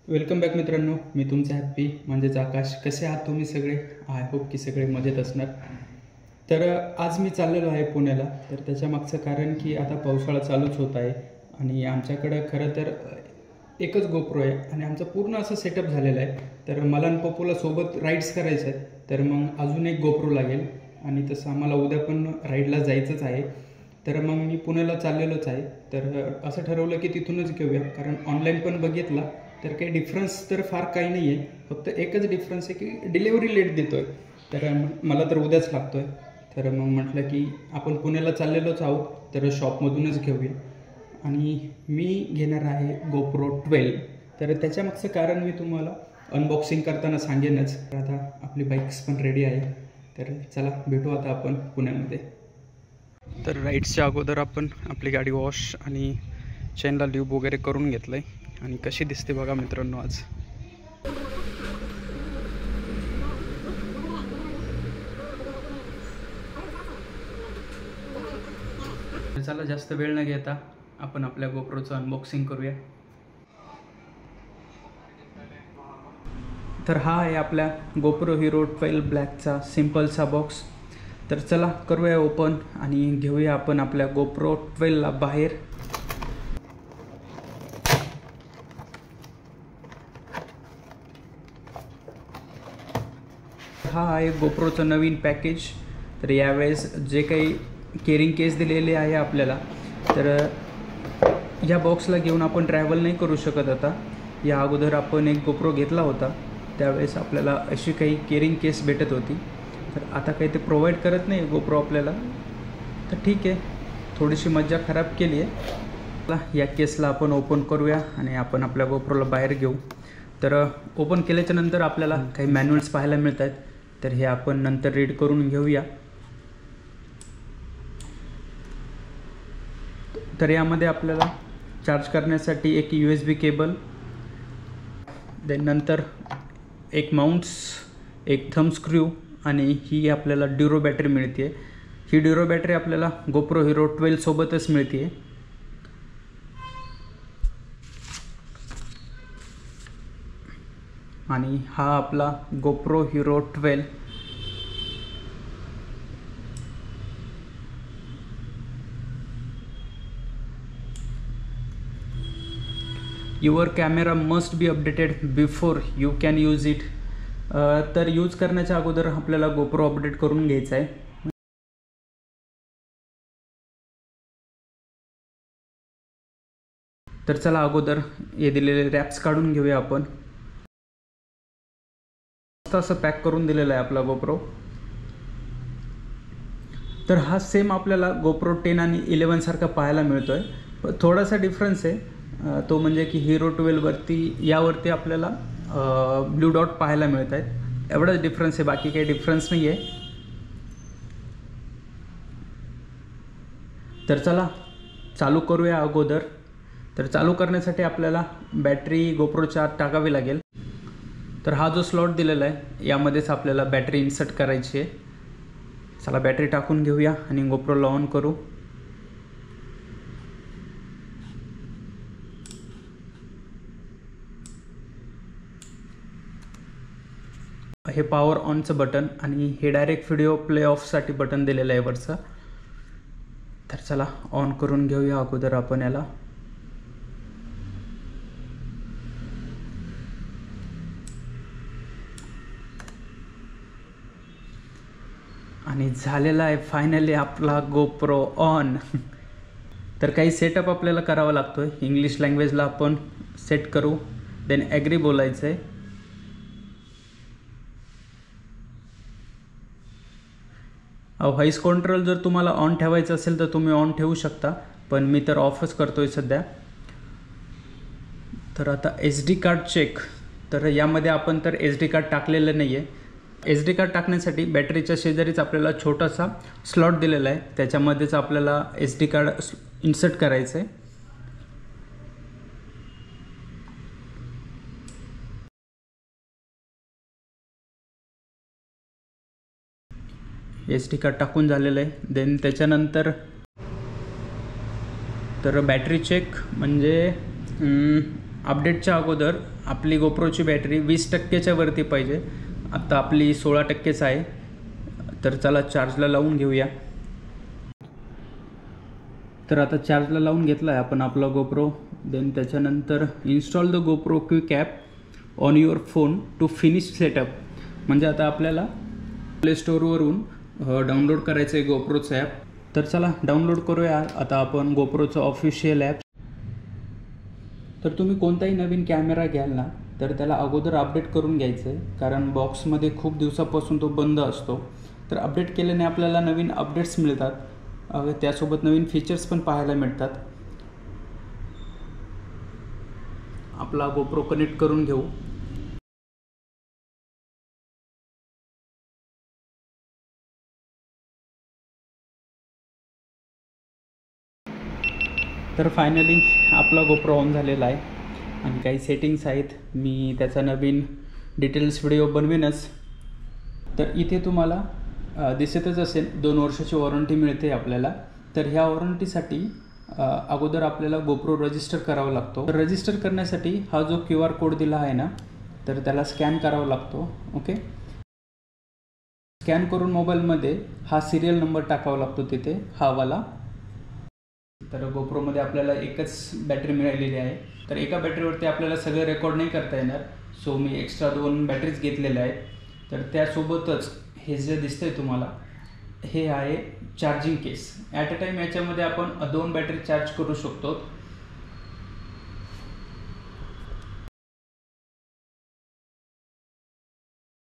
Welcome back मित्रांनो, मी तुमचा happy म्हणजेच आकाश. कसे आहात तुम्ही सगळे? आय होप की सगळे मजेत असणार. तर आज मी चाललेलो आहे पुण्याला. तर त्याच्या मागचं कारण की आता पावसाळा चालूच होत आहे आणि आमच्याकडं खरं तर एकच गोप्रो आहे आणि आमचं पूर्ण असं सेटअप झालेलं आहे. तर मला आणि पप्पूला सोबत राईड्स करायचं आहेत, तर मग अजून एक गोप्रो लागेल आणि तसं आम्हाला उद्या पण राईडला जायचंच आहे. तर मग मी पुण्याला चाललेलोच आहे. तर असं ठरवलं की तिथूनच घेऊया, कारण ऑनलाईन पण बघितला तर काही डिफरन्स तर फार काही नाही आहे. फक्त एकच डिफरन्स आहे की डिलेवरी लेट देतो आहे. तर मला तर उद्याच लागतो आहे. तर मग म्हटलं की आपण पुण्याला चाललेलोच आहोत, तर शॉपमधूनच घेऊया. आणि मी घेणार आहे GoPro 12. तर त्याच्यामागचं कारण मी तुम्हाला अनबॉक्सिंग करताना सांगेनच. आता आपली बाईक्स पण रेडी आहे. तर चला भेटू आता आपण पुण्यामध्ये. तर राईड्सच्या अगोदर आपण आपली गाडी वॉश आणि चेनला ल्यूब वगैरे करून घेतलं आहे. आणि कशी दिसते बघा मित्रांनो आज. चला जास्त वेळ न घेता आपण आपल्या गोप्रोचं अनबॉक्सिंग करूया. तर हा आहे आपल्या GoPro Hero 12 ब्लॅकचा सिम्पलचा बॉक्स. तर चला करूया ओपन आणि घेऊया आपण आपल्या GoPro 12ला बाहेर. हा आहे GoProचं नवीन पॅकेज. तर यावेळेस जे काही केरिंग केस दिलेले आहे आपल्याला, तर या बॉक्सला घेऊन आपण ट्रॅव्हल नाही करू शकत. आता या अगोदर आपण एक GoPro घेतला होता, त्यावेळेस आपल्याला अशी काही केरिंग केस भेटत होती. तर आता काही ते प्रोव्हाइड करत नाही GoPro आपल्याला. तर ठीक आहे, थोडीशी मज्जा खराब केली आहे. या केसला आपण ओपन करूया आणि आपण आपल्या GoProला बाहेर घेऊ. तर ओपन केल्याच्या नंतर आपल्याला काही मॅन्युअल्स पाहायला मिळत आहेत. तर हे आपण नंतर रीड करून घेऊया. तर यामध्ये आपल्याला चार्ज करण्यासाठी एक USB केबल, देन नंतर एक माउंट्स, एक थंब स्क्रू आणि ही आपल्याला ड्युरो बॅटरी मिळते. ही ड्युरो बॅटरी आपल्याला GoPro Hero 12 सोबतच मिळते. आणि हा आपला GoPro Hero 12. Your camera must be updated before you can use it. तर यूज करण्याच्या अगोदर आपल्याला GoPro अपडेट करून घ्यायचा आहे. तर चला अगोदर हे दिलेले रॅप्स काढून घेऊया आपण. मस्त असं पॅक करून दिलेलं आहे आपला GoPro. तर हा सेम आपल्याला GoPro 10 आणि 11 सारखा पाहायला मिळतो आहे. थोडासा डिफरन्स आहे, तो म्हणजे की Hero 12 यावरती आपल्याला ब्ल्यू डॉट पाहायला मिळत आहेत. एवढाच डिफरन्स आहे, बाकी काही डिफरन्स नाही आहे. तर चला चालू करूया अगोदर. तर चालू करण्यासाठी आपल्याला बॅटरी GoProच्या आत टाकावी लागेल. तर हा जो स्लॉट दिलेला आहे यामध्येच आपल्याला बॅटरी इन्सर्ट करायची आहे. चला बॅटरी टाकून घेऊया आणि GoProला ऑन करू. हे पॉवर ऑनचं बटन आणि हे डायरेक्ट व्हिडिओ प्ले ऑफसाठी बटन दिलेलं आहे वरचं. तर चला ऑन करून घेऊया अगोदर आपण याला. आणि झालेला आहे फायनली आपला GoPro ऑन. तर काही सेटअप आपल्याला करावा लागतो आहे. इंग्लिश लँग्वेजला आपण सेट करू, देन ॲग्री बोलायचं आहे. व्हॉइस कंट्रोल जर तुम्हाला ऑन ठेवायचं असेल तर तुम्ही ऑन ठेवू शकता, पण मी तर ऑफच करतो आहे सध्या. तर आता SD कार्ड चेक. तर यामध्ये आपण तर SD कार्ड टाकलेलं नाही आहे. SD कार्ड टाकण्यासाठी बॅटरीच्या शेजारीच आपल्याला छोटासा स्लॉट दिलेला आहे, त्याच्यामध्येच आपल्याला SD कार्ड इन्सर्ट करायचं आहे. SD कार्ड टाकून झालेलं आहे. देन त्याच्यानंतर तर बॅटरी चेक म्हणजे अपडेटच्या अगोदर आपली गोप्रोची बॅटरी 20%च्या वरती पाहिजे. आत्ता आपली 16%च आहे. तर चला चार्जला लावून घेऊया. तर आता चार्जला लावून घेतला आहे आपण आपला गोप्रो. देन त्याच्यानंतर install the GoPro Quik app on your phone to finish setup. म्हणजे आता आपल्याला प्ले स्टोअरवरून डाउनलोड करायचं आहे गोप्रोचं ॲप. तर चला डाउनलोड करूया आता आपण गोप्रोचं ऑफिशियल ॲप. तर तुम्ही कोणताही नवीन कॅमेरा घ्याल ना तर त्याला अगोदर अपडेट करून घ्यायचं आहे, कारण बॉक्समध्ये खूप दिवसापासून तो बंद असतो. तर अपडेट केल्याने आपल्याला नवीन अपडेट्स मिळतात, त्यासोबत नवीन फीचर्स पण पाहायला मिळतात. आपला गोप्रो कनेक्ट करून घेऊ. तर फायनली आपला गोप्रो ऑन झालेला आहे आणि काही सेटिंग्स आहेत. मी त्याचा नवीन डिटेल्स व्हिडिओ बनवीनच. तर इथे तुम्हाला दिसतच असेल 2 वर्षाची वॉरंटी मिळते आपल्याला. तर ह्या वॉरंटीसाठी अगोदर आपल्याला गोप्रो रजिस्टर करावा लागतो. तर रजिस्टर करण्यासाठी हा जो QR कोड दिला आहे ना तर त्याला स्कॅन करावा लागतो. ओके, स्कॅन करून मोबाईलमध्ये हा सिरियल नंबर टाकावा लागतो तिथे, हा वाला. तर गोप्रोमध्ये आपल्याला एकच बॅटरी मिळालेली आहे. तर एका बॅटरीवरती आपल्याला सगळं रेकॉर्ड नाही करता येणार, सो मी एक्स्ट्रा 2 बॅटरीज घेतलेल्या आहेत. तर त्यासोबतच हे जे दिसतंय तुम्हाला हे आहे charging case. At a time याच्यामध्ये आपण 2 बॅटरी चार्ज करू शकतो.